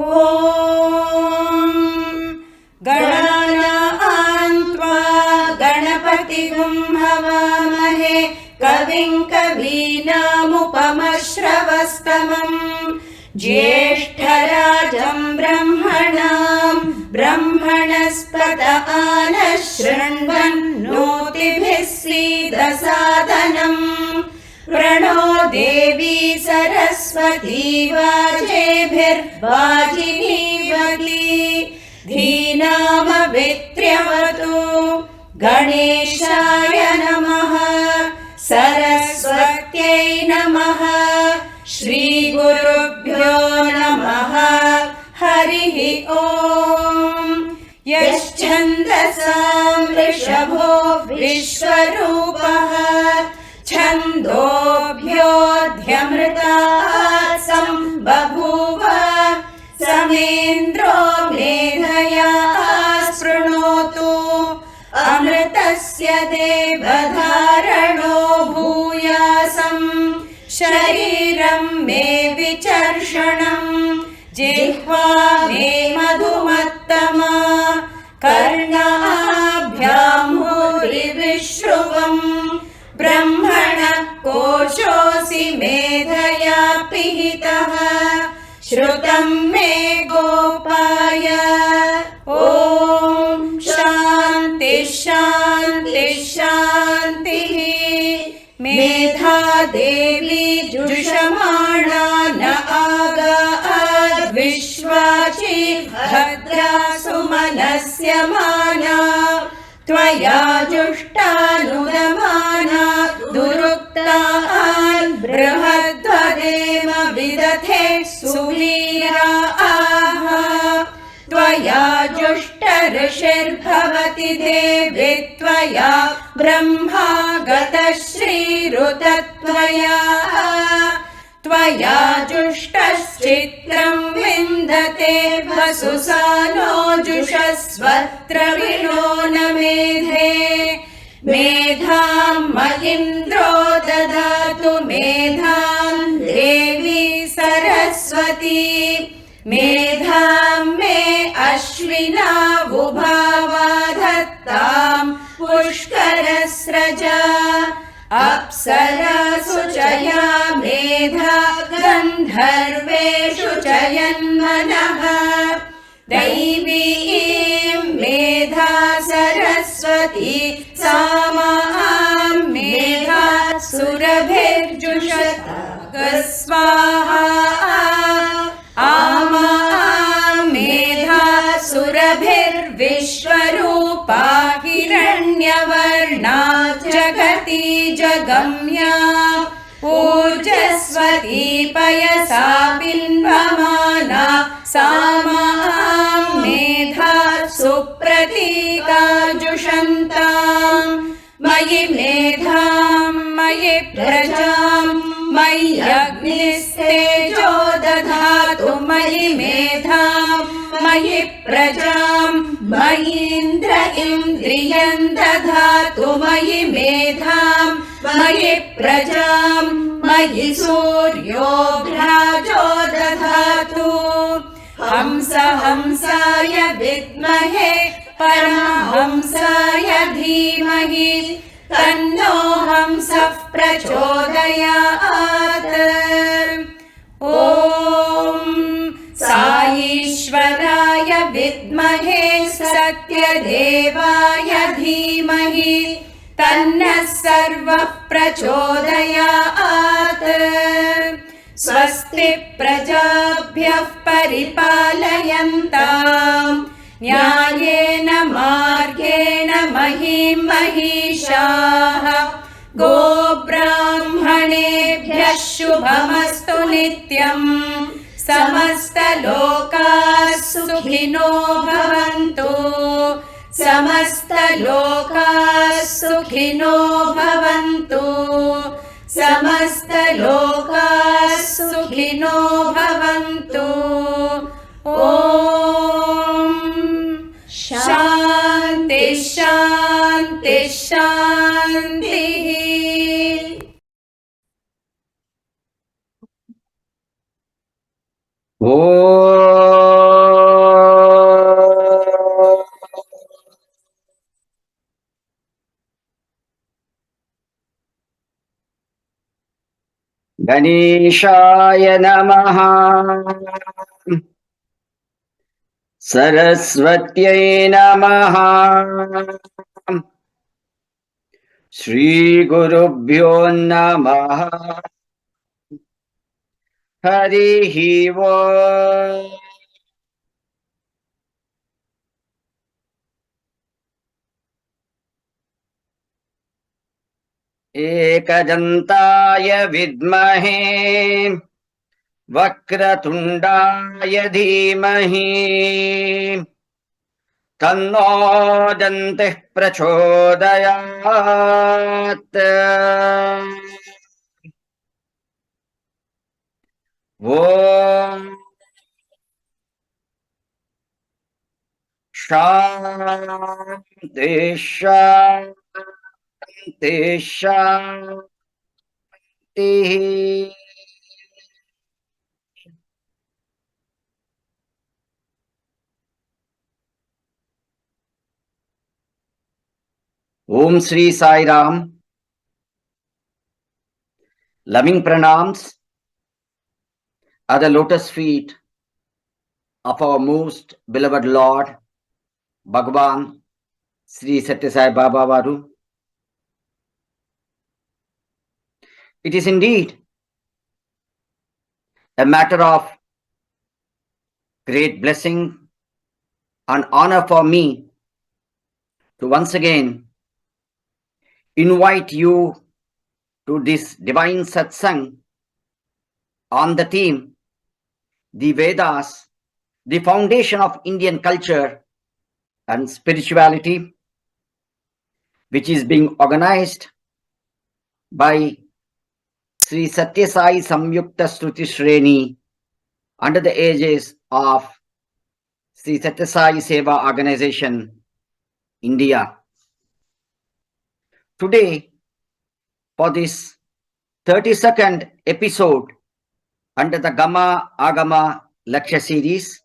ॐ गणानां त्वा गणपतिगुं हवामहे कविं कवीनामुपमश्रवस्तमम् ज्येष्ठराजं ब्रह्मणस्पत आनः शृण्वन्नोतिभिः सीदसादनम् प्रणो देवी सरस्वती वाजेभिर्वाजिनीवती धीनामवित्र्यवतु गणेशाय नमः सरस्वत्यै नमः श्रीगुरुभ्यो नमः हरिः ॐ यश्छन्दसां वृषभो विश्वरूपः छन्दोभ्योऽध्यमृतात् सम्बभूव समेन्द्रो मेधया स्पृणोतु अमृतस्य देवधारणो भूयासम् शरीरं मे विचर्षणम् जिह्वा मे मधुमत्तमा कर्णाभ्यां भूरिविश्रुवम् ब्रह्मणः कोशोऽसि मेधया पिहितः श्रुतं मे गोपाय ॐ शान्ति शान्ति शान्तिः मेधा देवी जुषमाणा न आगाद्विश्वाची भद्रा सुमनस्य माना त्वया जुष्टानुदमाना दुरुक्तान् बृहद्वदेम विदधे सुवीराः त्वया जुष्टऋषिर्भवति देवी त्वया ब्रह्मा गतश्रीरुतत्वया त्वया जुष्टश्चित्रं विन्दते वसुसानो जुषस्वत्र विनो न मेधे मेधां महीन्द्रो ददातु मेधां देवी सरस्वती मेधां मे अश्विना वुभावा धत्तां पुष्करस्रजा अप्सरासु च या मेधा गन्धर्वेषु च यन्मनः दैवीं मेधा सरस्वती सा मां मेधा सुरभिर्जुषत स्वाहा आमा मेधा सुरभिर्विश्वरूपा हिरण्यवर्णा जगति जगम्या ऊर्जस्वती पयसा बिन्वमाना सा मां मेधा सुप्रतीकाजुषन्ताम् मयि मेधां मयि प्रजां मय्यग्निस्तेजो दधातु मयि मेधां मयि प्रजां मयीन्द्र इन्द्रियं दधातु मयि मेधां मयि प्रजां मयि सूर्यो भ्राजो दधातु हंस हंसाय विद्महे परमहंसाय धीमहि तन्नो हंसः प्रचोदयात् ॐ साईश्वराय विद्महे सत्यदेवाय धीमहि तन्नः सर्वः प्रचोदयात् स्वस्ति प्रजाभ्यः परिपालयन्ताम् न्यायेन मार्गेण महीं महिषाः गोब्राह्मणेभ्यः शुभमस्तु नित्यम् समस्तलोकाः सुखिनो भवन्तु समस्तलोकाः सुखिनो भवन्तु समस्तलोकाः सुखिनो भवन्तु ॐ शान्ति शान्ति शान्तिः ॐ ॐ ॐ ॐ ॐ ॐ ॐ ॐ ॐ ॐ ॐ ॐ ॐ ॐ ॐ ॐ ॐ ॐ ॐ ॐ ॐ Ganeshaya Namaha Saraswatyai Namaha Shri Gurubhyo Namaha Harihi Om Ekadantaya Vidmahe Vakratundaya Dhimahi Tanno Dantih Prachodayat Om Shanti Shanti Shanti. Om Sri Sai Ram. Loving pranams at the lotus feet of our most beloved Lord, Bhagwan, Sri Sathya Sai Baba Varu. It is indeed a matter of great blessing and honor for me to once again invite you to this divine satsang on the theme, the Vedas, the foundation of Indian culture and spirituality, which is being organized by Sri Sathya Sai Samyukta Shruti Shreni under the aegis of Sri Sathya Sai Seva Organization, India. Today, for this 32nd episode under the Gama ãgama lecture series,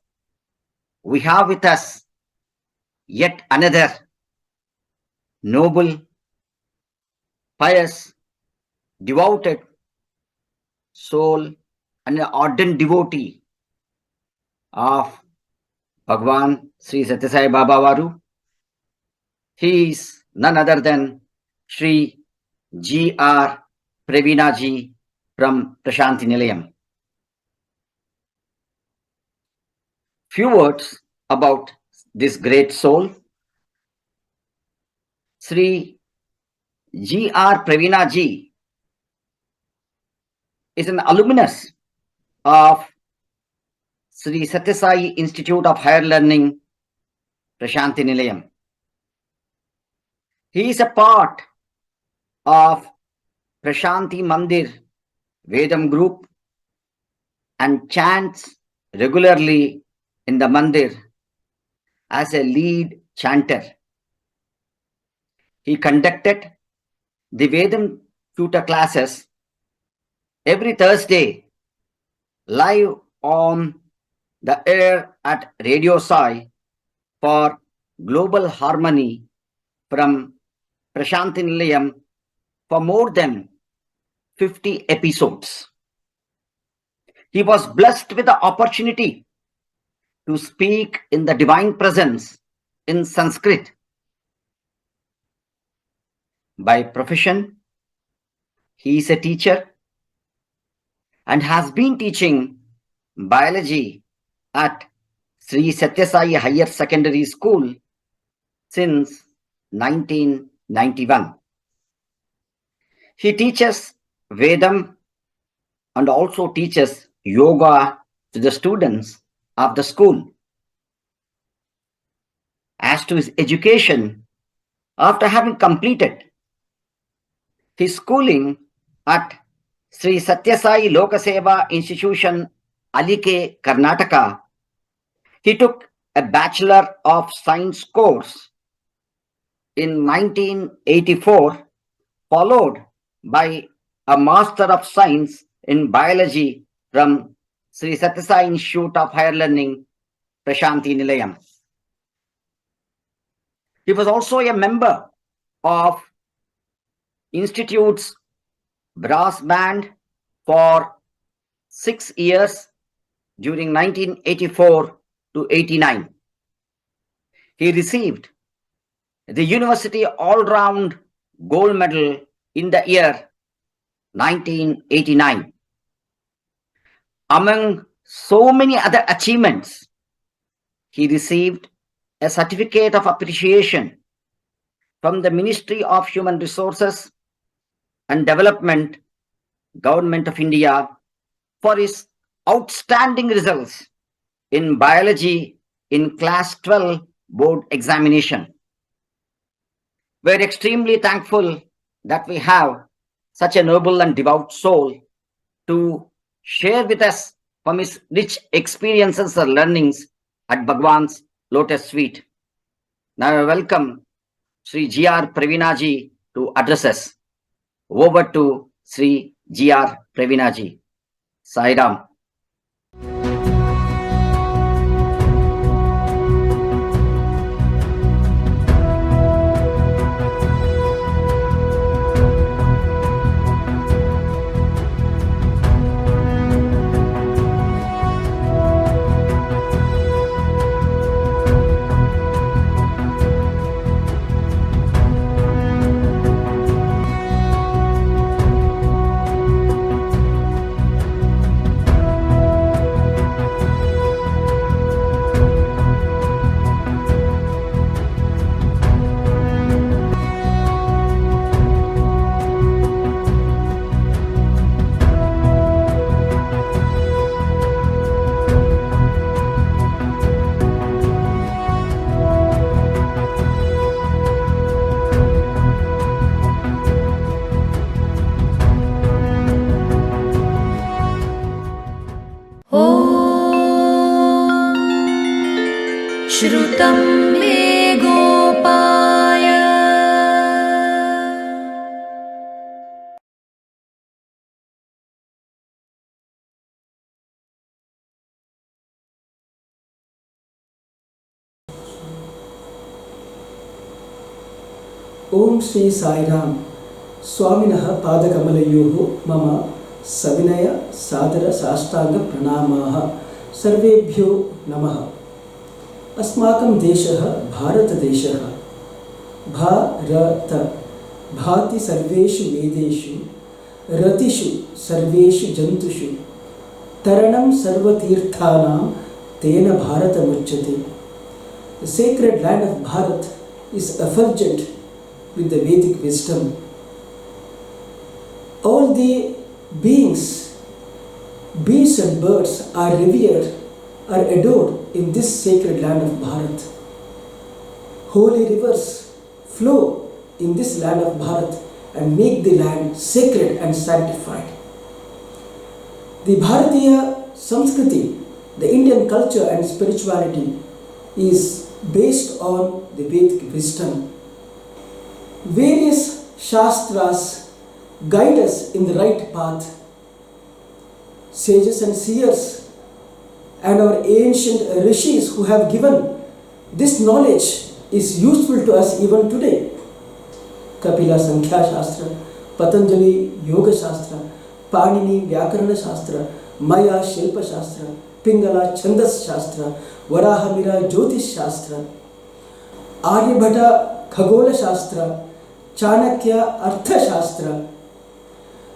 we have with us yet another noble, pious, devoted soul and an ardent devotee of Bhagwan Sri Sathya Sai Baba Varu. He is none other than Sri G.R.Praveena ji from Prashanti Nilayam. Few words about this great soul. Sri G.R.Praveena ji is an alumnus of Sri Sathya Sai Institute of Higher Learning, Prashanti Nilayam. He is a part of Prashanti Mandir Vedam group and chants regularly in the Mandir as a lead chanter. He conducted the Vedam tutor classes every Thursday live on the air at Radio Sai for global harmony from Prashanti Nilayam for more than 50 episodes. He was blessed with the opportunity to speak in the divine presence in Sanskrit. By profession, he is a teacher and has been teaching biology at Sri Sathya Sai Higher Secondary School since 1991. He teaches Vedam and also teaches yoga to the students of the school. As to his education, after having completed his schooling at Sri Sathya Sai Loka Seva Institution, Alike, Karnataka, he took a Bachelor of Science course in 1984, followed by a Master of Science in Biology from Sri Sathya Sai Institute of Higher Learning, Prashanti Nilayam. He was also a member of Institute's brass band for 6 years during 1984 to 89. He received the University All-Round Gold Medal in the year 1989. Among so many other achievements, he received a certificate of appreciation from the Ministry of Human Resources and Development, Govt of India, for his outstanding results in biology in Class 12 Board Examination. We're extremely thankful that we have such a noble and devout soul to share with us from his rich experiences and learnings at Bhagwan's Lotus Suite. Now I welcome Sri G.R.Praveena ji to address us. Over to Sri G.R.Praveena ji. Sai Ram. श्रुतं मे गोपाय ओम श्री साई राम स्वामिनः पादकमलयोः मम सविनय सादर साष्टांग प्रणामाः सर्वेभ्यो नमः। अस्माकं देशः भारतदेशः। भारत भाति सर्वेषु वेदेषु रतिषु सर्वेषु जन्तुषु तरणं सर्वतीर्थानां तेन भारतमुच्यते. The sacred land of Bharat is effulgent with the Vedic wisdom. All the beings, beasts and birds are revered, are adored in this sacred land of Bharat. Holy rivers flow in this land of Bharat and make the land sacred and sanctified. The Bharatiya Sanskriti, the Indian culture and spirituality, is based on the Vedic wisdom. Various Shastras guide us in the right path. Sages and seers and our ancient rishis who have given this knowledge is useful to us even today. Kapila Sankhya Shastra, Patanjali Yoga Shastra, Panini Vyakarana Shastra, Maya Shilpa Shastra, Pingala Chandas Shastra, Varahamira Jyotish Shastra, Aryabhata Khagola Shastra, Chanakya Artha Shastra,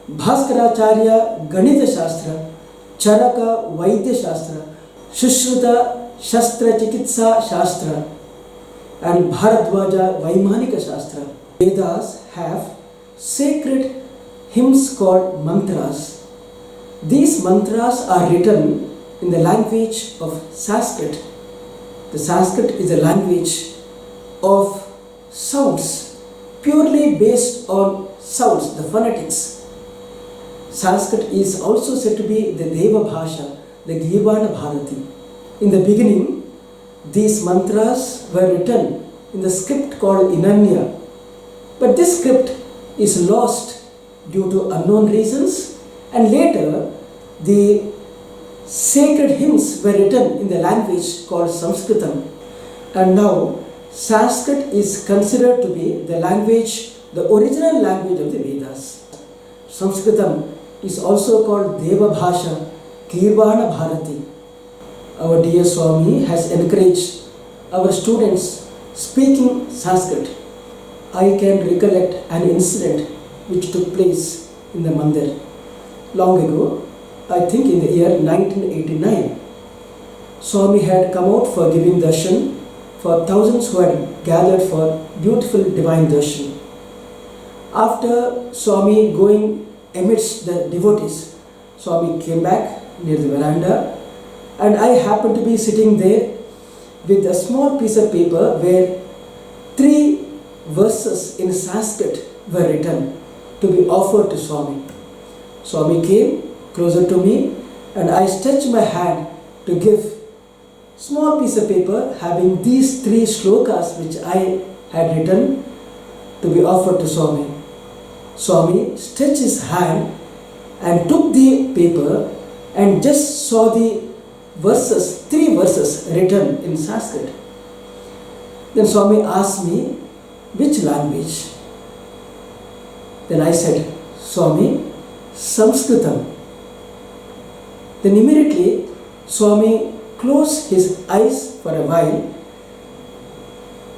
Bhaskaracharya Ganita Shastra, Charaka Vaidya Shastra, Shushruta Shastra Chikitsa Shastra, and Bharadwaja Vaimanika Shastra. Vedas have sacred hymns called mantras. These mantras are written in the language of Sanskrit. The Sanskrit is a language of sounds, purely based on sounds, the phonetics. Sanskrit is also said to be the Deva Bhasha, the Givana Bharati. In the beginning, these mantras were written in the script called Inanya. But this script is lost due to unknown reasons, and later the sacred hymns were written in the language called Sanskritam. And now Sanskrit is considered to be the language, the original language of the Vedas. Sanskritam is also called Deva Bhasha, Kirvana Bharati. Our dear Swami has encouraged our students speaking Sanskrit. I can recollect an incident which took place in the Mandir long ago, I think in the year 1989. Swami had come out for giving darshan for thousands who had gathered for beautiful divine darshan. After Swami going amidst the devotees, Swami came back near the veranda, and I happened to be sitting there with a small piece of paper where 3 verses in Sanskrit were written to be offered to Swami. Swami came closer to me, and I stretched my hand to give small piece of paper having these 3 shlokas which I had written to be offered to Swami. Swami stretched his hand and took the paper and just saw the verses, 3 verses written in Sanskrit. Then Swami asked me, which language? Then I said, Swami, Sanskritam. Then immediately Swami closed his eyes for a while,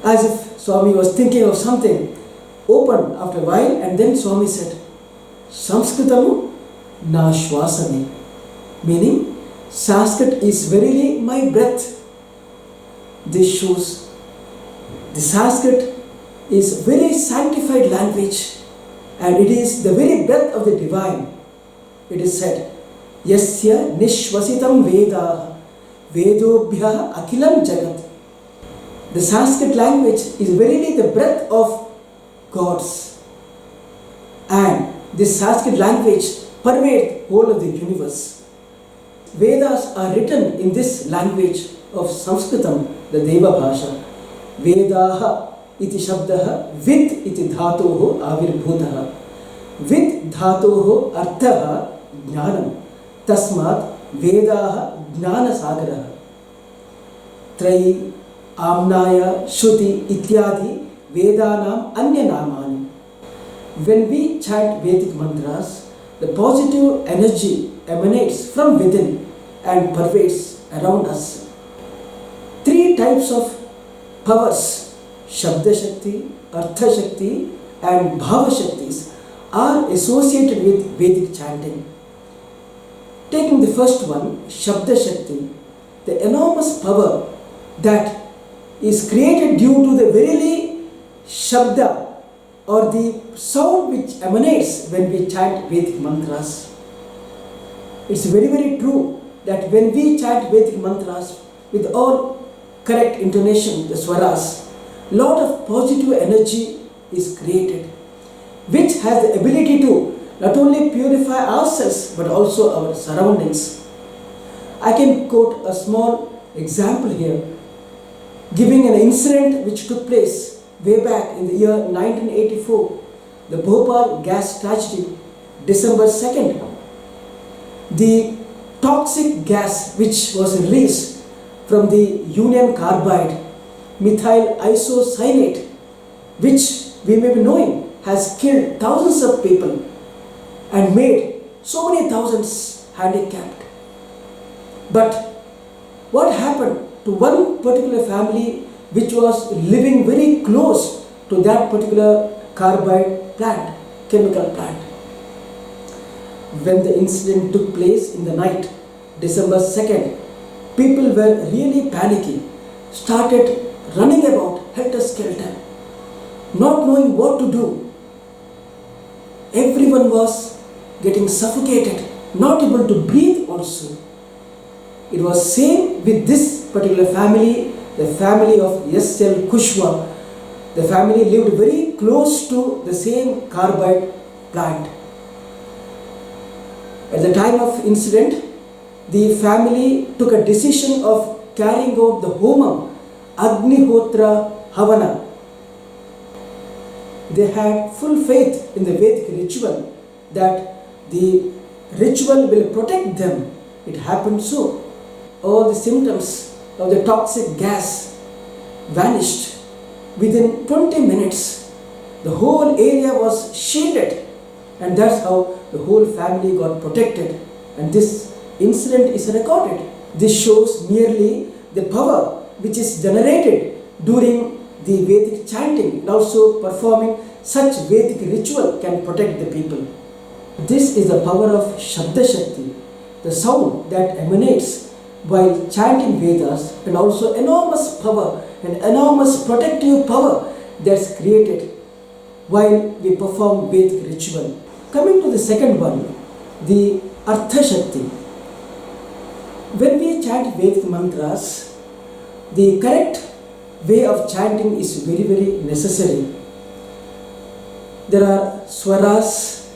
as if Swami was thinking of something, opened after a while, and then Swami said, Sanskritam na shwasami, meaning Sanskrit is verily my breath. This shows the Sanskrit is very sanctified language, and it is the very breath of the divine. It is said, Yasya nishvasitam vedah vedobhyah akilam jagat. The Sanskrit language is verily the breath of gods, and this Sanskrit language pervades whole of the universe. Vedas are written in this language of Sanskritam, the Deva Bhasha. Vedaha iti shabdaha vid iti dhatoho avirbhutaha. Vid dhatoho arthaha jnanam. Tasmat vedaha jnana sagaraha. Trayi, amnaya, shruti ityadi vedanam anya namani. When we chant Vedic mantras, the positive energy emanates from within and pervades around us. 3 types of powers, Shabda Shakti, Artha Shakti and Bhava Shaktis, are associated with Vedic chanting. Taking the first one, Shabda Shakti, the enormous power that is created due to the verily Shabda, or the sound which emanates when we chant Vedic mantras. It's very, very true that when we chant Vedic mantras with all correct intonation, the swaras, lot of positive energy is created, which has the ability to not only purify ourselves but also our surroundings. I can quote a small example here, giving an incident which took place way back in the year 1984, the Bhopal gas tragedy, December 2nd. The toxic gas which was released from the Union Carbide, methyl isocyanate, which we may be knowing has killed thousands of people and made so many thousands handicapped. But what happened to one particular family which was living very close to that particular carbide plant, chemical plant? When the incident took place in the night, December 2nd, people were really panicky, started running about helter-skelter, not knowing what to do. Everyone was getting suffocated, not able to breathe also. It was same with this particular family, the family of S.L. Kushwa. The family lived very close to the same carbide plant. At the time of incident, the family took a decision of carrying out the homam, Agnihotra Havana. They had full faith in the Vedic ritual that the ritual will protect them. It happened so. All the symptoms of the toxic gas vanished. Within 20 minutes, the whole area was shielded, and that's how the whole family got protected, and this incident is recorded. This shows merely the power which is generated during the Vedic chanting, and also performing such Vedic ritual can protect the people. This is the power of Shabda Shakti, the sound that emanates while chanting Vedas, and also enormous power and enormous protective power that's created while we perform Vedic ritual. Coming to the second one, the Artha Shakti. When we chant Vedic mantras, the correct way of chanting is very, very necessary. There are swaras,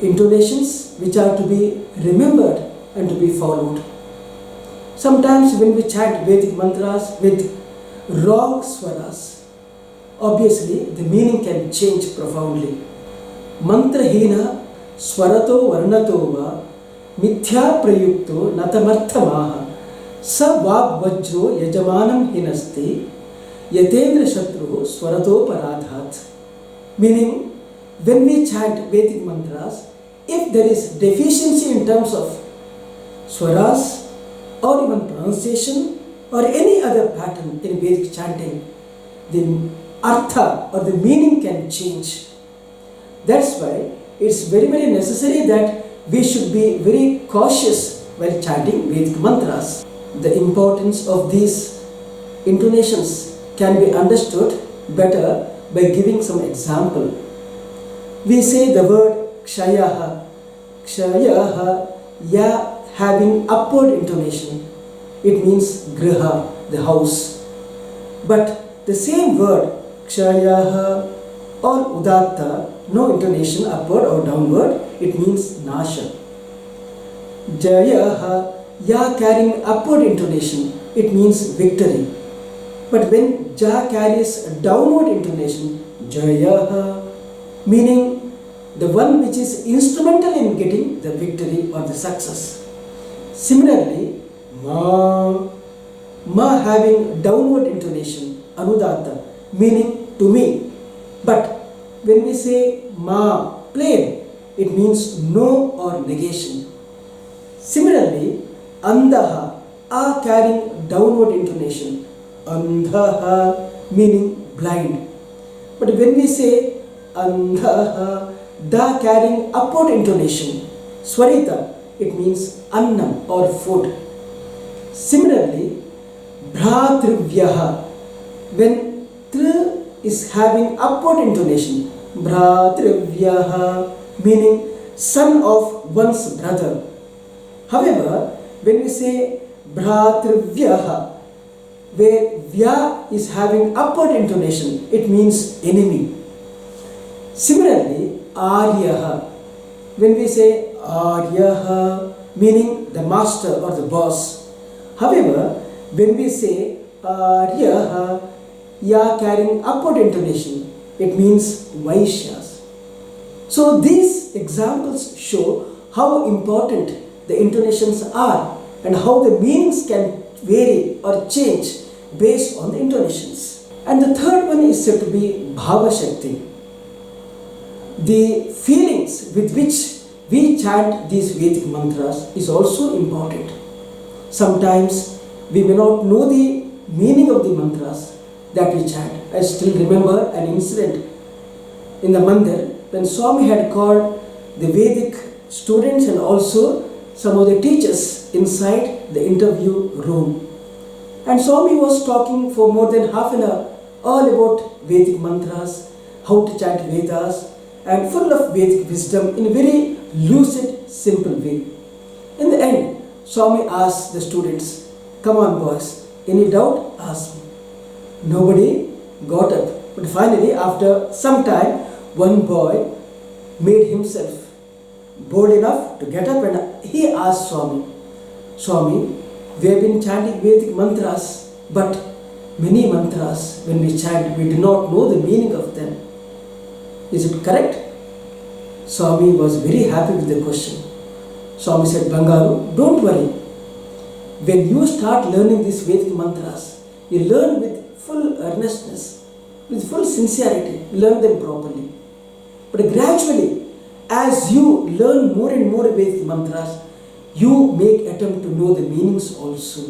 intonations, which are to be remembered and to be followed. Sometimes when we chant Vedic mantras with wrong swaras, obviously the meaning can change profoundly. Mantrahina swarato varnato va mithya prayukto natamarthamaha sa vajro yajamanam hinasti yatendra shatru swarato paradhat. Meaning, when we chant Vedic mantras, if there is deficiency in terms of swaras or even pronunciation or any other pattern in Vedic chanting, the artha or the meaning can change. That's why it's very, very necessary that we should be very cautious while chanting Vedic mantras. The importance of these intonations can be understood better by giving some example. We say the word kshayaha. Kshayaha, ya having upward intonation. It means griha, the house. But the same word kshayaha or udatta, no intonation upward or downward, it means nasha. Jayaha, ya carrying upward intonation, it means victory. But when ja carries a downward intonation, jayaha, meaning the one which is instrumental in getting the victory or the success. Similarly, ma having downward intonation, anudatta, meaning to me. But when we say ma, plain, it means no or negation. Similarly, andaha, a carrying downward intonation, andhaha, meaning blind. But when we say andhaha, da carrying upward intonation, swarita, it means annam or food. Similarly, bhratrivyaha, when tr is having upward intonation, bhratrivyaha, meaning son of one's brother. However, when we say bhratrivyaha, where vya is having upward intonation, it means enemy. Similarly, aryaha, when we say aryaha, meaning the master or the boss. However, when we say aryaha, ya carrying upward intonation, it means Vaishyas. So these examples show how important the intonations are and how the meanings can vary or change based on the intonations. And the third one is said to be Bhava Shakti. The feelings with which we chant these Vedic mantras is also important. Sometimes we may not know the meaning of the mantras that we chant. I still remember an incident in the Mandir when Swami had called the Vedic students and also some of the teachers inside the interview room. And Swami was talking for more than half an hour all about Vedic mantras, how to chant Vedas, and full of Vedic wisdom in a very lucid, simple way. In the end, Swami asked the students, "Come on boys, any doubt? Ask me." Nobody got up. But finally, after some time, one boy made himself bold enough to get up and he asked Swami, "Swami, we have been chanting Vedic mantras, but many mantras, when we chant, we do not know the meaning of them. Is it correct?" Swami was very happy with the question. Swami said, "Bangaru, don't worry. When you start learning these Vedic mantras, you learn with full earnestness, with full sincerity, learn them properly. But gradually, as you learn more and more Vedic mantras, you make attempt to know the meanings also.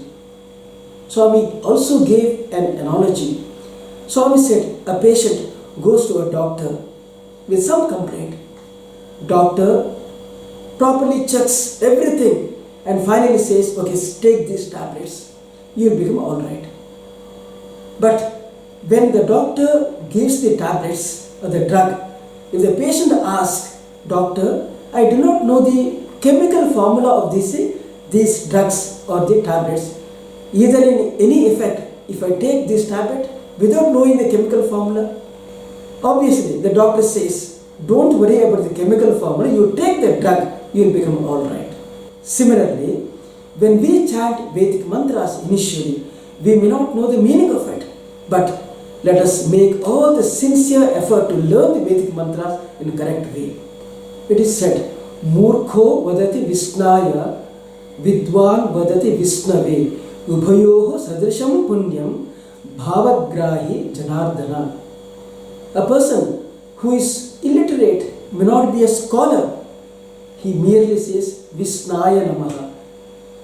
Swami also gave an analogy. Swami said a patient goes to a doctor with some complaint. Doctor properly checks everything and finally says, okay, take these tablets, you will become alright. But when the doctor gives the tablets or the drug, if the patient asks, doctor, I do not know the chemical formula of these drugs or the tablets, either in any effect, if I take this tablet without knowing the chemical formula, obviously the doctor says, don't worry about the chemical formula, you take the drug, you will become alright. Similarly, when we chant Vedic mantras initially, we may not know the meaning of it, but let us make all the sincere effort to learn the Vedic mantras in a correct way. It is said, Murkho vadati Visnaya, Vidwan vadati Visnave, Ubhayoho sadrisham punyam, Bhavagrahi Janardana. A person who is illiterate may not be a scholar. He merely says Visnaya Namaha.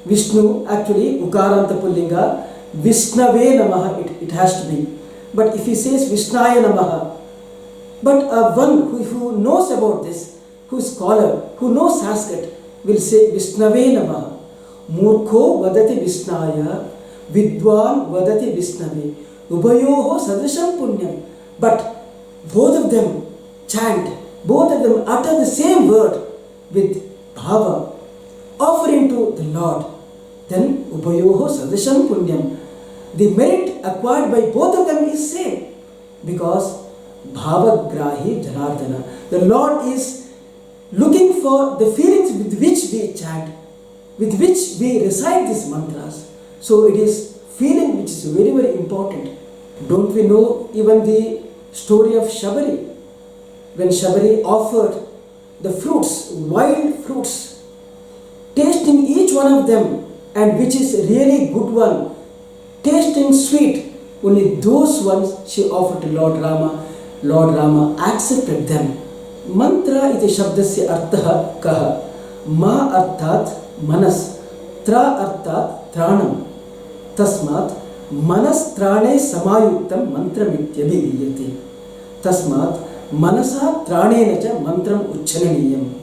Vishnu, actually, Ukaranta Pullinga, Vishnave Namaha, it has to be. But if he says Vishnaya Namaha, but one who knows about this, who is scholar, who knows Sanskrit, will say Vishnave Namaha. Murkho vadati Vishnaya, Vidwan vadati Vishnave, Ubhayoho sadrisham punyam. But both of them chant, both of them utter the same word with bhava, offering to the Lord. Then Ubhayoho sadrisham punyam. The merit acquired by both of them is same, because Bhavagrahi Janardana. The Lord is looking for the feelings with which we chant, with which we recite these mantras. So it is feeling which is very, very important. Don't we know even the story of Shabari? When Shabari offered the fruits, wild fruits, tasting each one of them, and which is really good one, tasting sweet, only those ones she offered to Lord Rama. Lord Rama accepted them. Mantra iti shabdasya artha kaha. Ma arthat manas. Tra arthat tranam. Tasmat manas trane samayuktam mantram ityabhidiyate. Tasmat manasa tranena cha mantram uchchananiyam.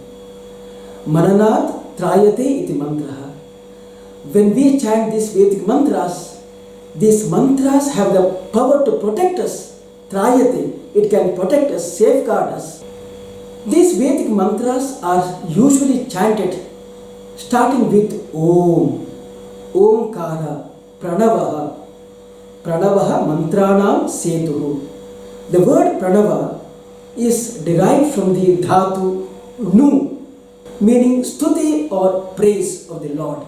Mananat trayate iti mantraha. When we chant these Vedic mantras, these mantras have the power to protect us. Trayate, it can protect us, safeguard us. These Vedic mantras are usually chanted starting with Om, Omkara, Pranavaha. Pranavaha mantranam setuhu. The word Pranava is derived from the dhatu Nu, meaning stuti or praise of the Lord.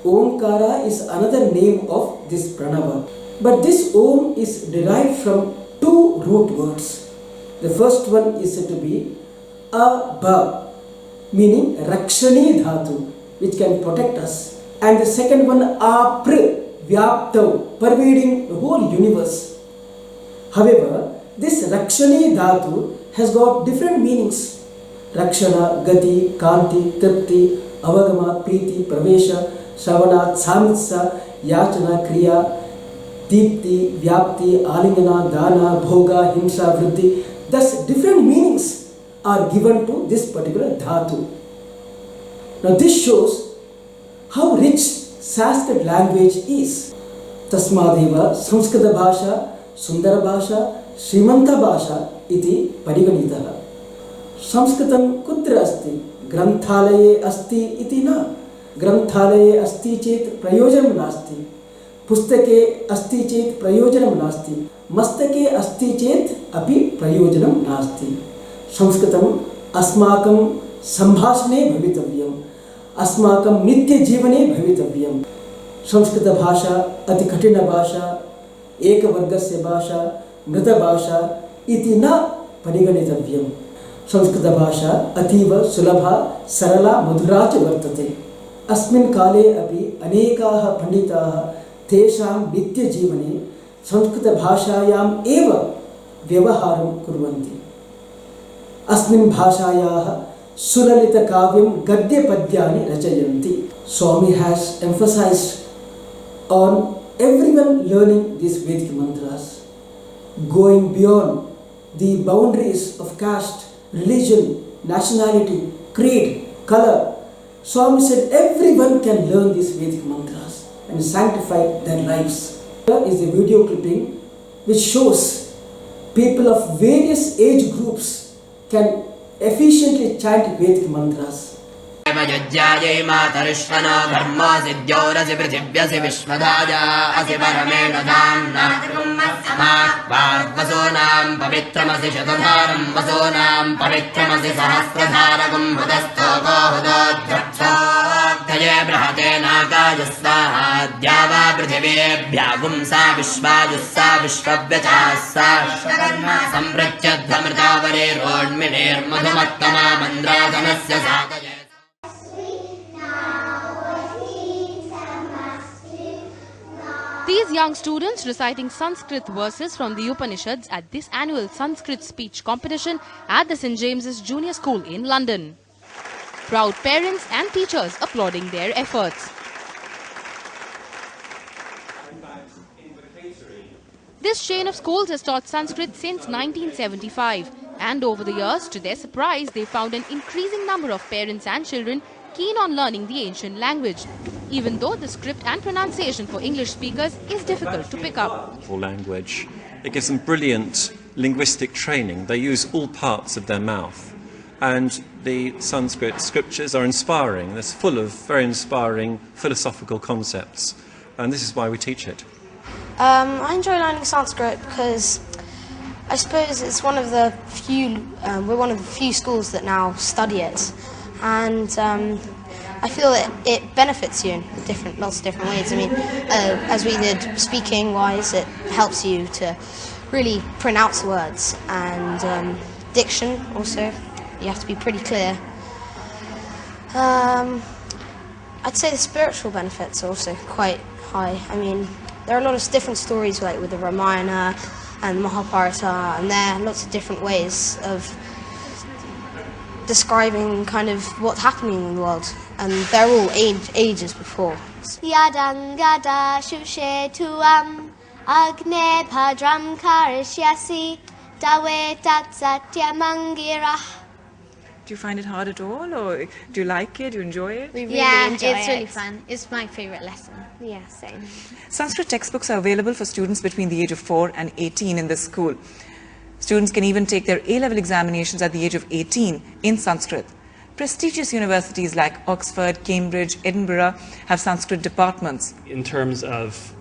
Omkara is another name of this Pranava. But this Om is derived from two root words. The first one is said to be Aba, meaning Rakshani Dhatu, which can protect us. And the second one Apr, Vyaptav, pervading the whole universe. However, this Rakshani Dhatu has got different meanings. Rakshana, Gati, Kanti, Tripti, Avagama, Priti, Pravesha, Shravanat, Samitsa, Yachana, Kriya, Deepti, Vyapti, Alingana, Dana, Bhoga, Himsa, Vriddhi. Thus, different meanings are given to this particular dhatu. Now, this shows how rich Sanskrit language is. Tasmadeva Samskrita Bhasha, Sundara Bhasha, Srimanta Bhasha iti pariganitaha. Sanskritam kutra asti, Granthalaye asti iti na. ग्रंथालये अस्ति चेत प्रयोजनं नास्ति, पुस्तके अस्ति चेत प्रयोजनं नास्ति, मस्तके अस्ति चेत अपि प्रयोजनं नास्ति. संस्कृतम् अस्माकं संभाषणे भवितव्यम्, अस्माकं नित्यजीवने भवितव्यम्. संस्कृतभाषा अति कठिन भाषा, एकवर्गस्य भाषा, मृतभाषा इति न परिगणितव्यम्. संस्कृतभाषा अतीव सुलभा, सरला, मधुरा च वर्तते. अस्मिन् काले अपि अनेकाः पंडिताः तेषां नित्यजीवने संस्कृतभाषायाम् एव व्यवहारं कुर्वन्ति. अस्मिन् भाषायाः Sulalita Kavyam Gadya Padyani Rachayanti. Swami has emphasized on everyone learning these Vedic mantras, going beyond the boundaries of caste, religion, nationality, creed, color. Swami said everyone can learn these Vedic mantras and sanctify their lives. Here is a video clipping which shows people of various age groups can efficiently chant Vedic mantras. यज्ञायै मातरिश्वनो धर्मो सिद्ध्योरसि पृथिव्यसि विश्वदाया असि परमेण धाम्ना वसूनां पवित्रमसि शतधारं वसूनां पवित्रमसि सहस्रधारकं हुतस्तोको हुतोद्धये बृहते नागायस्वाहाद्या वा पृथिवीभ्यागुंसा विश्वायुस्सा विश्वव्यचास्सा सम्पृच्यध्वमृतावरेरोन्मिनेर्मधुमत्तमा मन्द्राधनस्य साधये. These young students reciting Sanskrit verses from the Upanishads at this annual Sanskrit speech competition at the St. James's Junior School in London. Proud parents and teachers applauding their efforts. This chain of schools has taught Sanskrit since 1975, and over the years, to their surprise, they found an increasing number of parents and children keen on learning the ancient language, even though the script and pronunciation for English speakers is difficult to pick up. Language. It gives them brilliant linguistic training. They use all parts of their mouth. And the Sanskrit scriptures are inspiring. They're full of very inspiring philosophical concepts. And this is why we teach it. I enjoy learning Sanskrit because I suppose it's one of the few, we're one of the few schools that now study it. And I feel it benefits you in lots of different ways. I mean, as we did speaking-wise, it helps you to really pronounce words, and diction also, you have to be pretty clear. I'd say the spiritual benefits are also quite high. I mean, there are a lot of different stories, like with the Ramayana and Mahabharata, and there are lots of different ways of describing kind of what's happening in the world, and they're all ages before. Yadangada shushe tuam agne bhadram karishyasi dawe tat Sathya mangirah. Do you find it hard at all, or do you like it? Do you enjoy it? We really enjoy it. It's really fun. It's my favourite lesson. Yeah, same. Sanskrit textbooks are available for students between the age of 4 and 18 in this school. Students can even take their A-level examinations at the age of 18 in Sanskrit. Prestigious universities like Oxford, Cambridge, Edinburgh have Sanskrit departments. In terms of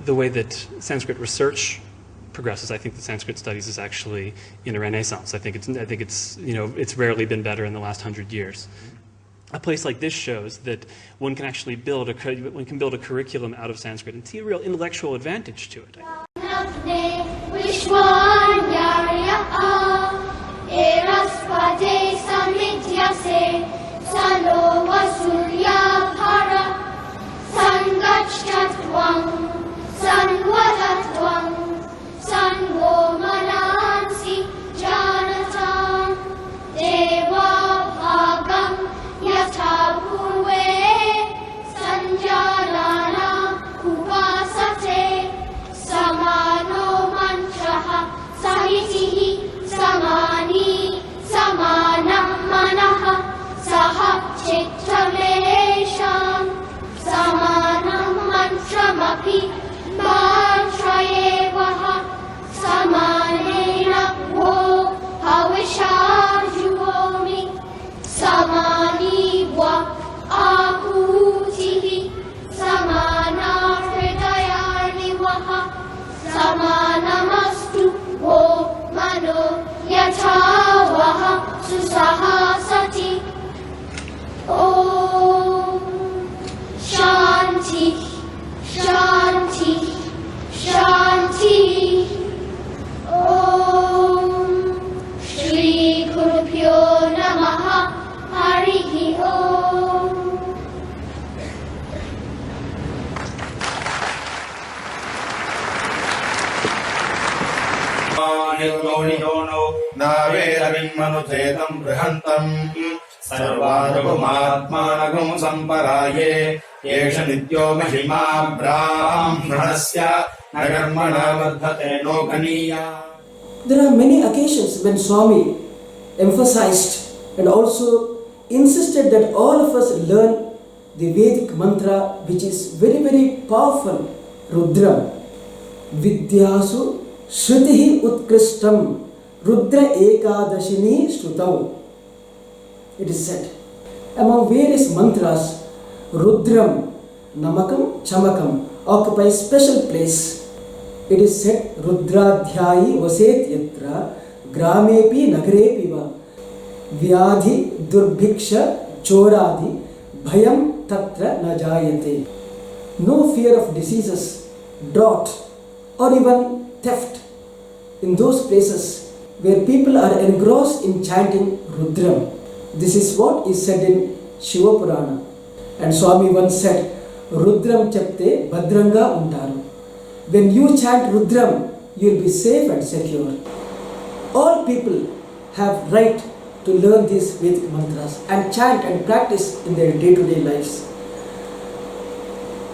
the way that Sanskrit research progresses, I think that Sanskrit studies is actually in a renaissance. I think it's it's rarely been better in the last 100 years. A place like this shows that one can actually build a curriculum out of Sanskrit and see a real intellectual advantage to it. Sango manansi janatan deva bhagam yatha purve sanjalana upasate samano mantraha sahitihi samani samanam manaha saha chittamesham samanam mantramapi mantrayevaha Samanena wo havishajuvomi Samani wa akutihi Samana hridayani vaha Samanamastu wo mano yatha vaha susahasati Om Shanti Shanti Shanti Om Shri Gurubhyo Namaha Harihi Om. Nirgonihono Naveravimmanuthetam Brihantam सर्वार्वमात्मानगं सम्पराये एष नित्यो महिमा ब्राह्मणस्य न कर्मणा बद्धते लोकनीया. There are many occasions when Swami emphasized and also insisted that all of us learn the Vedic mantra, which is very, very powerful, Rudra. Vidyasu Shrutihi Utkrishtam Rudra Ekadashini Shrutau. It is said. Among various mantras, Rudram, Namakam, Chamakam occupies special place. It is said, Rudradhyayi vaset yatra gramepi nagarepi va vyadhi durbhiksha choradi bhayam tatra na jayate. No fear of diseases, drought or even theft in those places where people are engrossed in chanting Rudram. This is what is said in Shiva Purana. And Swami once said, Rudram chapte bhadrangga untaru. When you chant Rudram, you will be safe and secure. All people have right to learn these Vedic mantras and chant and practice in their day-to-day lives.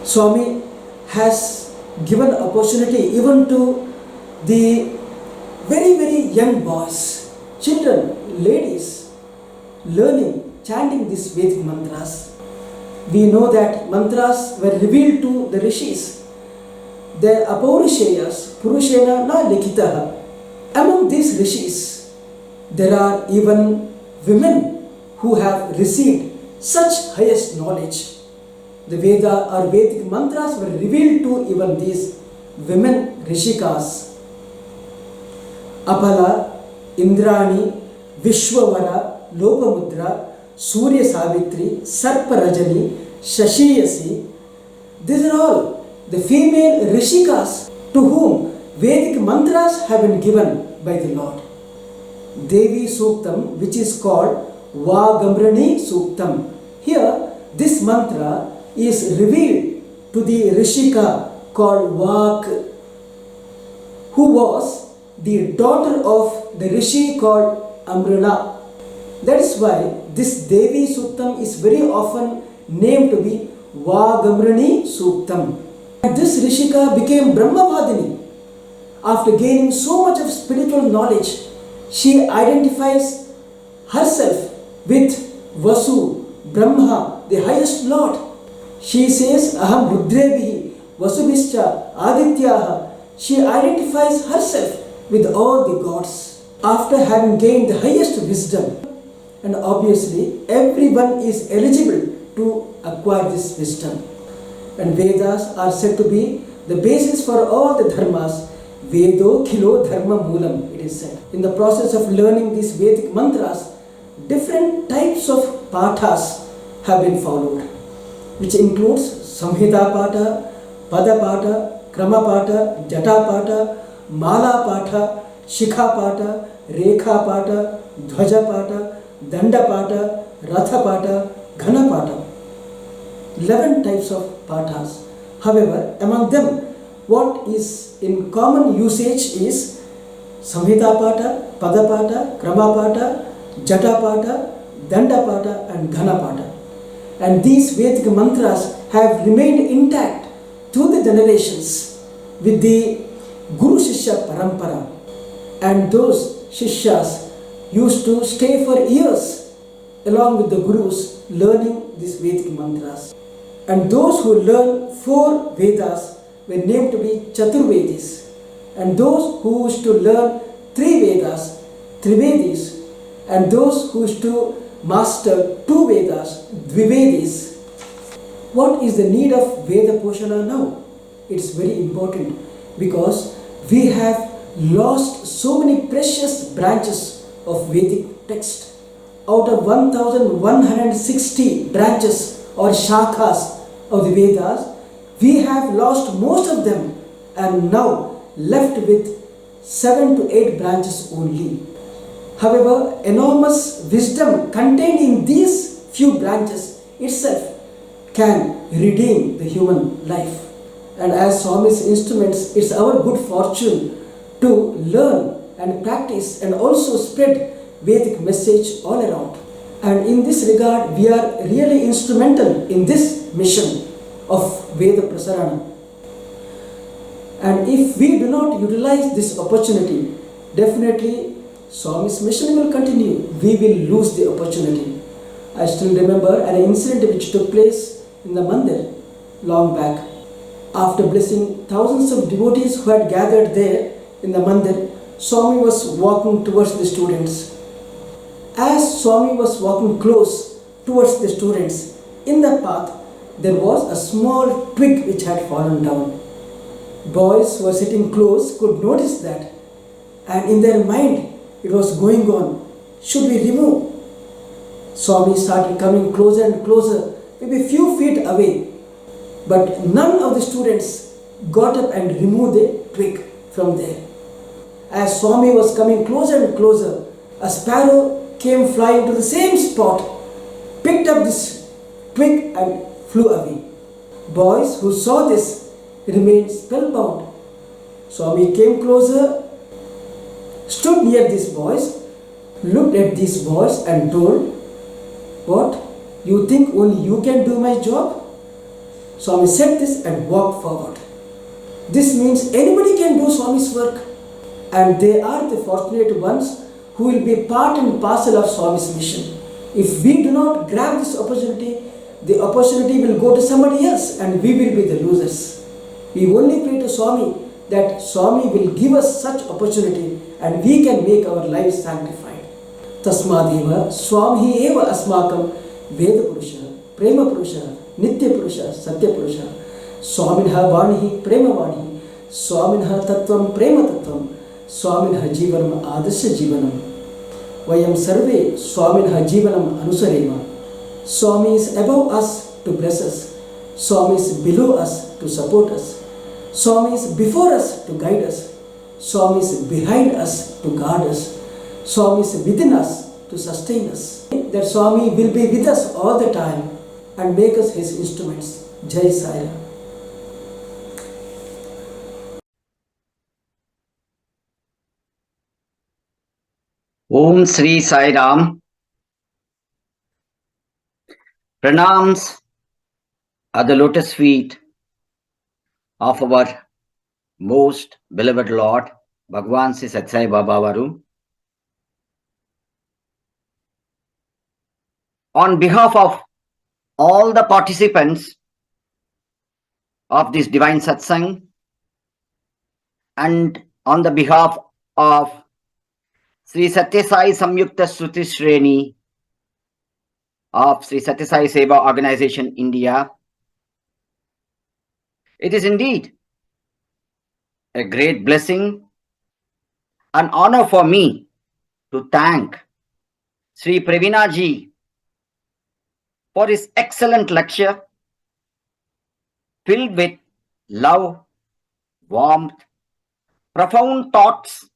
Swami has given opportunity even to the very, very young boys, children, ladies, learning, chanting these Vedic mantras. We know that mantras were revealed to the rishis. They are apaurishayas, purushena na likitaha. Among these rishis, there are even women who have received such highest knowledge. The Veda or Vedic mantras were revealed to even these women rishikas. Apala, Indrani, Vishwavara, Lopamudra, Surya Savitri, Sarpa Rajani, Shashiyasi. These are all the female rishikas to whom Vedic mantras have been given by the Lord. Devi Suktam, which is called Vagamrani Suktam. Here, this mantra is revealed to the rishika called Vak, who was the daughter of the rishi called Amrana. That is why this Devi Suktam is very often named to be Vagamrani Suktam. And this rishika became Brahmavadini. After gaining so much of spiritual knowledge, she identifies herself with Vasu, Brahma, the highest Lord. She says, Aham Rudrebihi, Vasubhischa, Adityaha. She identifies herself with all the gods after having gained the highest wisdom. And obviously, everyone is eligible to acquire this wisdom. And Vedas are said to be the basis for all the dharmas. Vedo khilo dharma moolam, it is said. In the process of learning these Vedic mantras, different types of pathas have been followed, which includes Samhita Patha, Pada Patha, Krama Patha, Jata Patha, Mala Patha, Shikha Patha, Rekha Patha, Dhwaja Patha, Danda Patha, Ratha Patha, Ghana Patha. 11 types of pathas. However, among them, what is in common usage is Samhita Patha, Pada Patha, Krama Patha, Jata Patha, Danda Patha and Ghana Patha. And these Vedic mantras have remained intact through the generations with the Guru Shishya Parampara. And those Shishyas used to stay for years along with the Gurus learning these Vedic mantras. And those who learn 4 Vedas were named to be Chaturvedis. And those who used to learn 3 Vedas, Trivedis. And those who used to master 2 Vedas, Dvivedis. What is the need of Veda Poshana now? It's very important because we have lost so many precious branches of Vedic text. Out of 1160 branches or shakhas of the Vedas, we have lost most of them and now left with 7 to 8 branches only. However, enormous wisdom contained in these few branches itself can redeem the human life. And as Swami's instruments, it's our good fortune to learn and practice and also spread Vedic message all around. And in this regard, we are really instrumental in this mission of Veda Prasarana. And if we do not utilize this opportunity, definitely Swami's mission will continue. We will lose the opportunity. I still remember an incident which took place in the Mandir long back. After blessing thousands of devotees who had gathered there in the Mandir, Swami was walking towards the students. As Swami was walking close towards the students, in the path there was a small twig which had fallen down. Boys who were sitting close could notice that, and in their mind it was going on, should we remove? Swami started coming closer and closer, maybe a few feet away, but none of the students got up and removed the twig from there. As Swami was coming closer and closer, a sparrow came flying to the same spot, picked up this twig and flew away. Boys who saw this remained spellbound. Swami came closer, stood near these boys, looked at these boys and told, "What? You think only you can do my job?" Swami said this and walked forward. This means anybody can do Swami's work, and they are the fortunate ones who will be part and parcel of Swami's mission. If we do not grab this opportunity, the opportunity will go to somebody else and we will be the losers. We only pray to Swami that Swami will give us such opportunity and we can make our lives sanctified. Tasmadeva Swami eva asmakam Veda Purusha, Prema Purusha, Nitya Purusha, Sathya Purusha, Swaminha Vanihi, Prema Vanihi, Swaminha Tattvam, Prema Tattvam, Swaminha Jivanam, Adasya Jivanam. Vayam Sarve Swaminha Jivanam Anusarema. Swami is above us to bless us. Swami is below us to support us. Swami is before us to guide us. Swami is behind us to guard us. Swami is within us to sustain us. That Swami will be with us all the time and make us his instruments. Jai Sai Ram. Om Sri Sai Ram. Pranams at the lotus feet of our most beloved Lord, Bhagwan Sri Sathya Sai Baba Varu. On behalf of all the participants of this divine satsang and on the behalf of Sri Sathya Sai Samyukta Shruti Shreni of Sri Sathya Sai Seva Organization India, it is indeed a great blessing, an honor for me to thank Sri Praveena ji for his excellent lecture filled with love, warmth, profound thoughts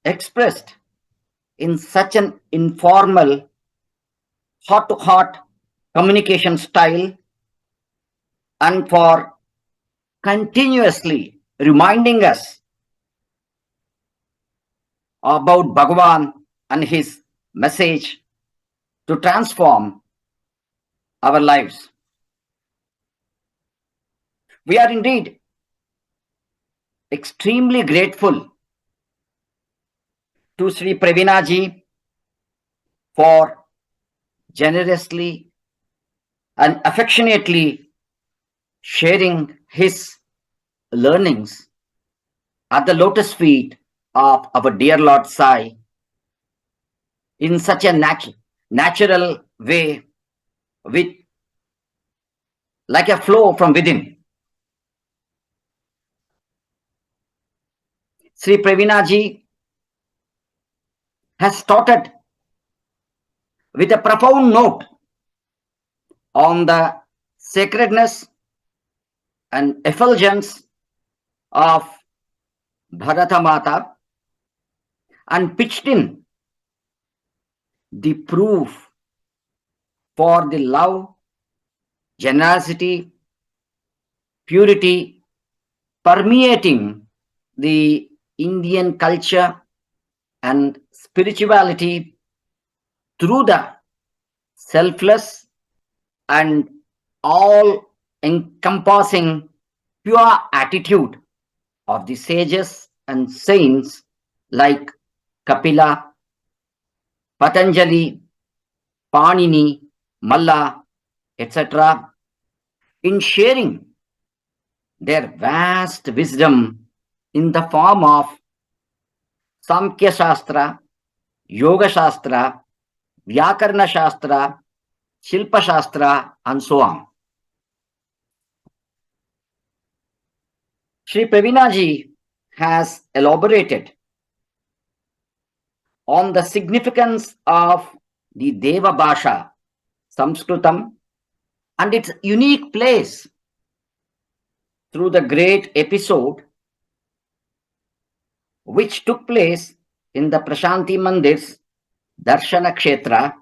expressed in such an informal, heart-to-heart communication style, and for continuously reminding us about Bhagwan and his message to transform our lives. We are indeed extremely grateful to Sri Praveena ji for generously and affectionately sharing his learnings at the lotus feet of our dear Lord Sai in such a natural way, with like a flow from within. Sri Praveena ji has started with a profound note on the sacredness and effulgence of Bharata Mata and pitched in the proof for the love, generosity, purity permeating the Indian culture and spirituality through the selfless and all-encompassing pure attitude of the sages and saints like Kapila, Patanjali, Panini, Malla, etc. in sharing their vast wisdom in the form of Samkhya Shastra, Yoga Shastra, Vyakarna Shastra, Shilpa Shastra, and so on. Sri Praveena ji has elaborated on the significance of the Deva Bhasha, Sanskritam, and its unique place through the great episode which took place in the Prashanti Mandir's Darshana Kshetra,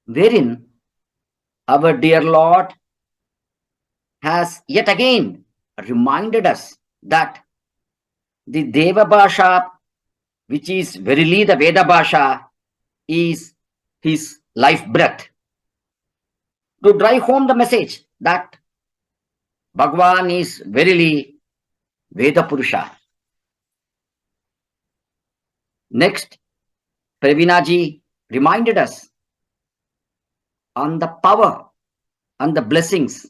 wherein our dear Lord has yet again reminded us that the Deva Bhasha, which is verily the Veda Bhasha, is his life breath. To drive home the message that Bhagwan is verily Veda Purusha. Next, Praveena ji reminded us on the power and the blessings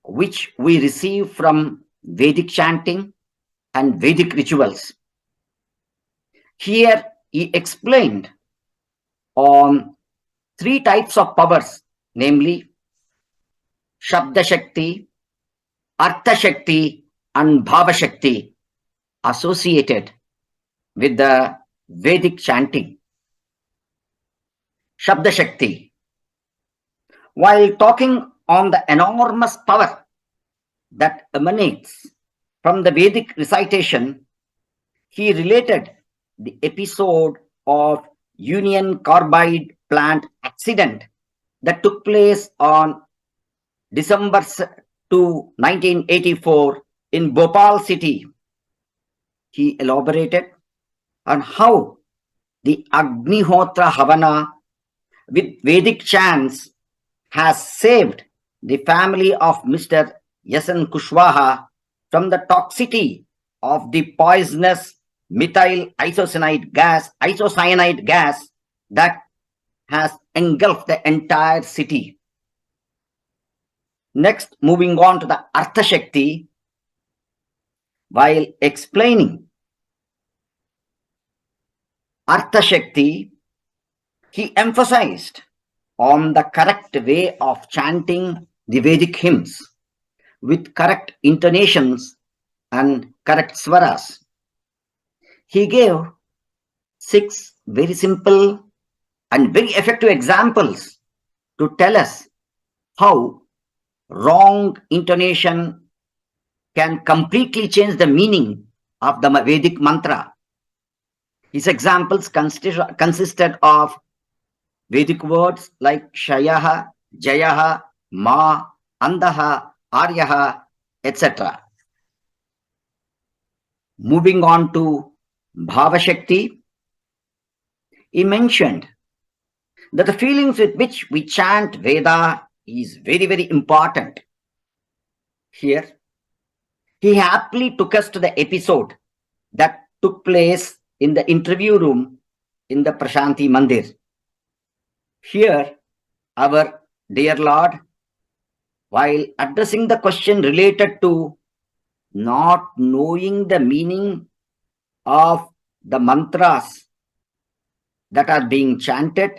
which we receive from Vedic chanting and Vedic rituals. Here he explained on 3 types of powers, namely Shabda Shakti, Artha Shakti, and Bhava Shakti associated with the Vedic chanting. Shabda Shakti. While talking on the enormous power that emanates from the Vedic recitation, he related the episode of union carbide plant accident that took place on December 2, 1984 in Bhopal city. He elaborated on how the Agnihotra Havana with Vedic chants has saved the family of Mr. Yasan Kushwaha from the toxicity of the poisonous methyl isocyanide gas that has engulfed the entire city. Next, moving on to the Artha Shakti, while explaining Artha Shakti, he emphasized on the correct way of chanting the Vedic hymns with correct intonations and correct swaras. He gave 6 very simple and very effective examples to tell us how wrong intonation can completely change the meaning of the Vedic mantra. His examples consisted of Vedic words like Shayaha, Jayaha, Ma, Andaha, Aryaha, etc. Moving on to Bhava Shakti, he mentioned that the feelings with which we chant Veda is very, very important. Here, he happily took us to the episode that took place in the interview room in the Prashanti Mandir. Here, our dear Lord, while addressing the question related to not knowing the meaning of the mantras that are being chanted,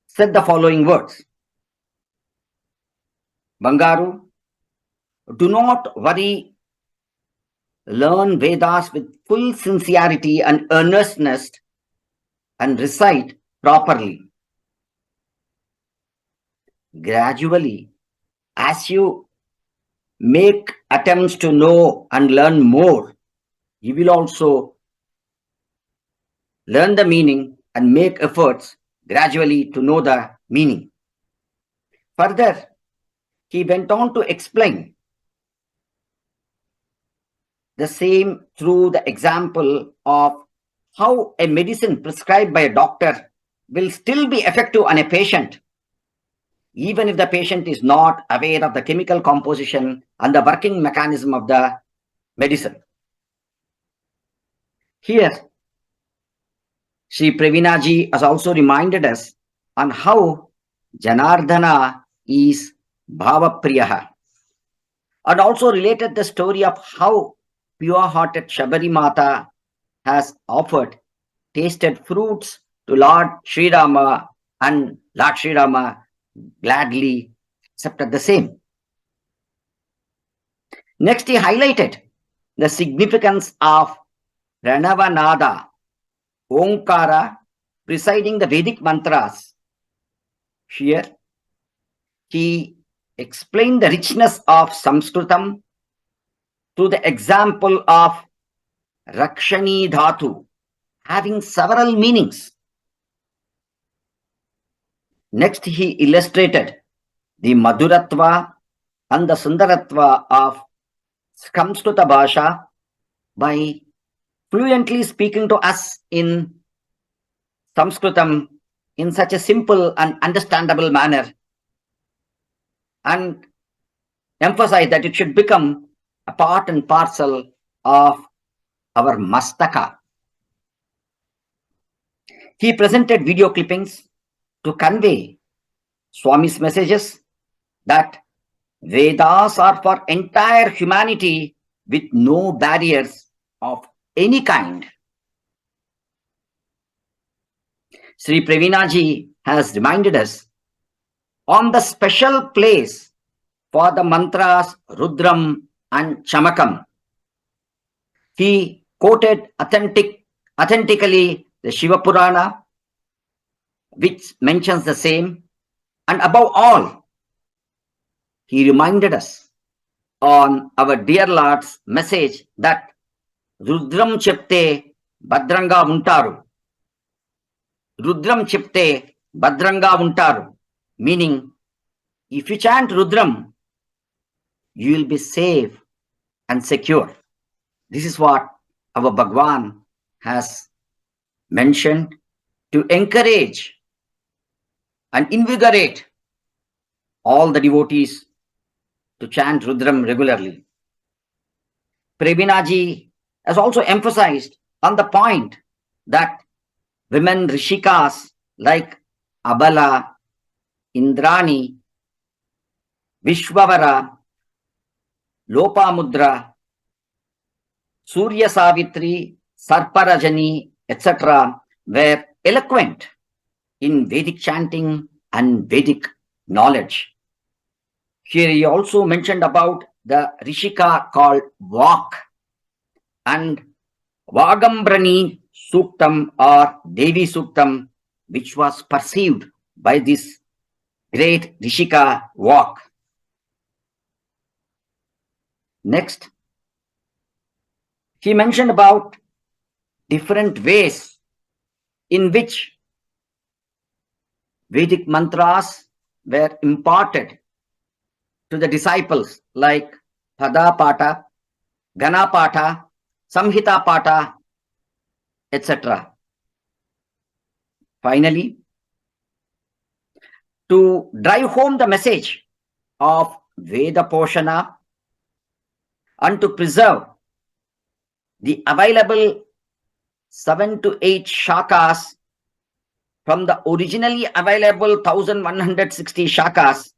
said the following words: Bangaru, do not worry, learn Vedas with full sincerity and earnestness and recite properly. Gradually, as you make attempts to know and learn more, you will also learn the meaning and make efforts gradually to know the meaning. Further, he went on to explain the same through the example of how a medicine prescribed by a doctor will still be effective on a patient, even if the patient is not aware of the chemical composition and the working mechanism of the medicine. Here, Sri Praveena ji has also reminded us on how Janardhana is Bhavapriyaha, and also related the story of how pure-hearted Shabari Mata has offered tasted fruits to Lord Sri Rama, and Lord Sri Rama gladly accepted the same. Next, he highlighted the significance of Pranavanada, Omkara, presiding the Vedic mantras. Here, he explained the richness of Sanskritam through the example of Rakshani Dhatu, having several meanings. Next, he illustrated the Madhuratva and the Sundaratva of Samskrita Bhasha by fluently speaking to us in Sanskritam in such a simple and understandable manner, and emphasize that it should become a part and parcel of our mastaka. He presented video clippings to convey Swami's messages that Vedas are for entire humanity with no barriers of any kind. Sri Praveena ji has reminded us on the special place for the mantras Rudram and Chamakam. He quoted authentically the Shiva Purana, which mentions the same, and above all, he reminded us on our dear Lord's message that Rudram Chipte Badranga Untaru. Rudram Chipte Badranga Untaru, meaning if you chant Rudram, you will be safe and secure. This is what our Bhagwan has mentioned to encourage and invigorate all the devotees to chant Rudram regularly. Praveena ji has also emphasized on the point that women Rishikas like Abala, Indrani, Vishwavara, Lopamudra, Surya Savitri, Sarparajani, etc. were eloquent in Vedic chanting and Vedic knowledge. Here he also mentioned about the Rishika called Vak and Vagambrani Suktam or Devi Suktam, which was perceived by this great Rishika Vak. Next, he mentioned about different ways in which Vedic mantras were imparted to the disciples, like Pada Pata, Gana Pata, Samhita Pata, etc. Finally, to drive home the message of Veda Poshana and to preserve the available 7 to 8 shakas from the originally available 1160 shakas,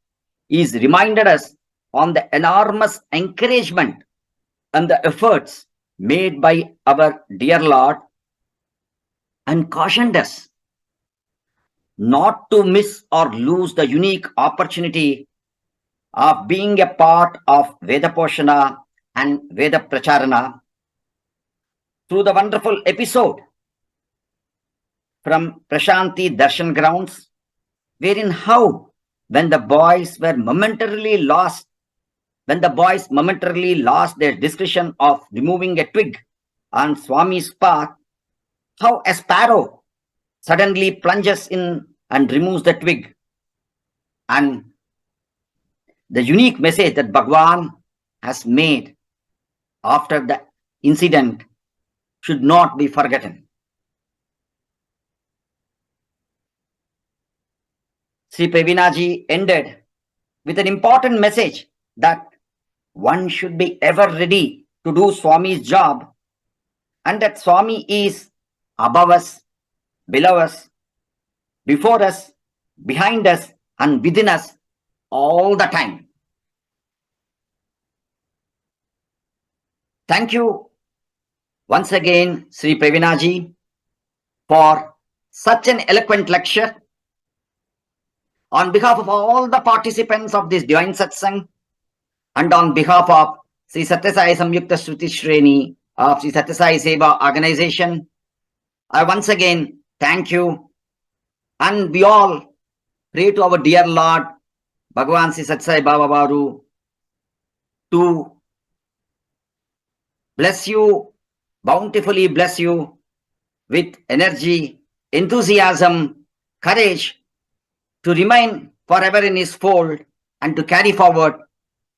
is reminded us on the enormous encouragement and the efforts made by our dear Lord, and cautioned us not to miss or lose the unique opportunity of being a part of Veda Poshana and Veda Pracharana through the wonderful episode from Prashanti Darshan Grounds, wherein how when the boys momentarily lost their discretion of removing a twig on Swami's path, how a sparrow suddenly plunges in and removes the twig, and the unique message that Bhagwan has made after the incident should not be forgotten. Sri Praveena ji ended with an important message that one should be ever ready to do Swami's job, and that Swami is above us, below us, before us, behind us, and within us all the time. Thank you once again, Sri Praveena ji, for such an eloquent lecture. On behalf of all the participants of this divine satsang, and on behalf of Sri Sathya Sai Samyukta Shruti Shreni of Sri Sathya Sai Seva organization, I once again thank you, and we all pray to our dear Lord Bhagwan Sri Sathya Sai Baba Baru to bless you, bountifully bless you with energy, enthusiasm, courage to remain forever in his fold and to carry forward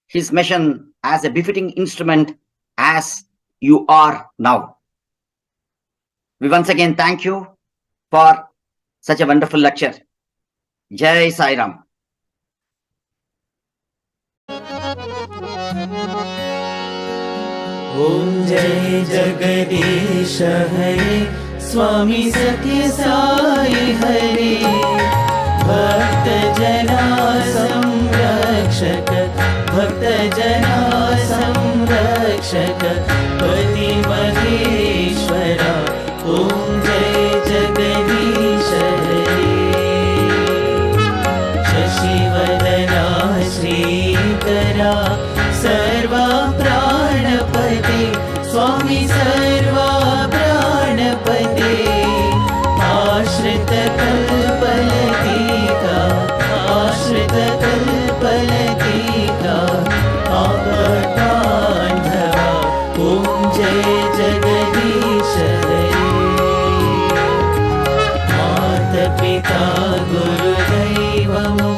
his mission as a befitting instrument as you are now. We once again thank you for such a wonderful lecture. Jai Sai Ram. Om Jai Jagadish Hare Swami Sathya Sai Hare Bhakta Jana Samrakshak Bhakta Jana Samrakshak Pati Maheshwara Om Jai Jagadish Hare Shashivadana Shrikara Sarva Pranapati Swami Sarva Pranapati Ashrita Kalpalatika Ashrita Kalpalatika Avatandhava Om Jai Jagadish Hare Mata Pita Guru Daivamu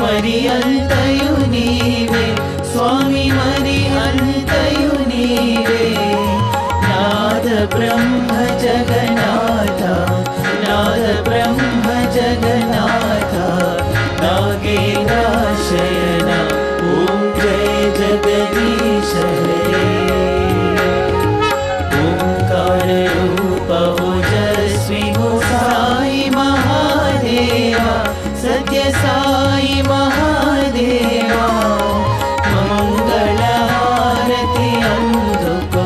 Mariyantayu Nive Swami Mariyantayu Nive Nada Brahma Jagannatha Nada Brahma Jagannatha Nagena Shayana Om Jai Jagadish Hare Omkara Rupa Ojasvi Ho Sai Mahadeva Sathya Sai Mahadeva Mangala Arati Anduko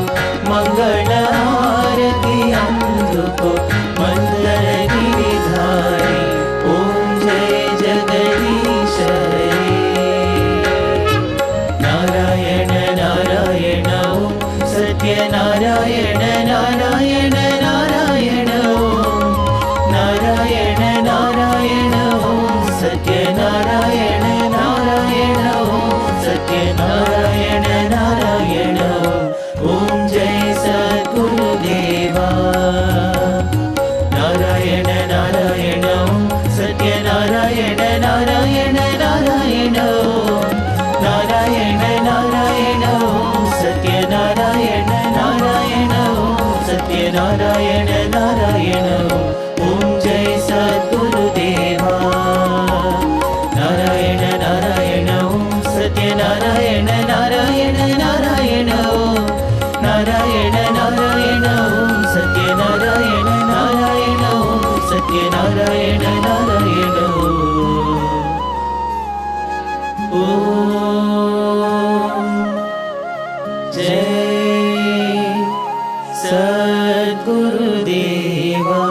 Mangala Arati Anduko Mandala Giridhari Om Jai Jagadish Hare Narayana Narayana Om Satya Narayana Narayana Narayana Om Narayana Narayana Om Satya Narayana Narayana Om Satya Narayana Narayana Om Jai Sadguru Deva Narayana Narayana Om Satya Narayana Narayana Narayana Narayana Narayana Om Satya Narayana Narayana Om Satya Narayana Narayana Om Jai Sadguru Deva Narayana Narayana Om Satya Narayana Narayana Narayana Narayana Narayana Om Satya Narayana Narayana Om Satya Narayana Narayana Om Jai Sadguru Deva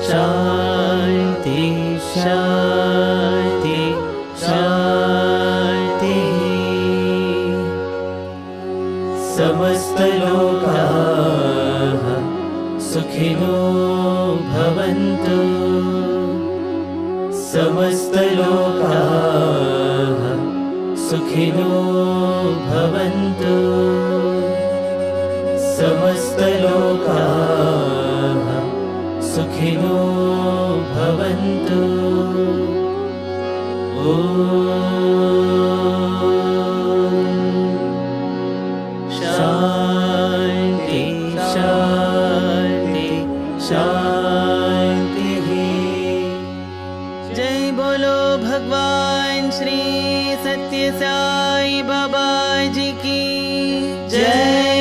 Shanti Shanti Shanti Samasta Loka Sukhino Bhavantu Samasta Loka Sukhino Bhavantu Samasta Loka Sukhino Bhavantu Om Shanti भगवान श्री सत्य साई बाबा जी की जय।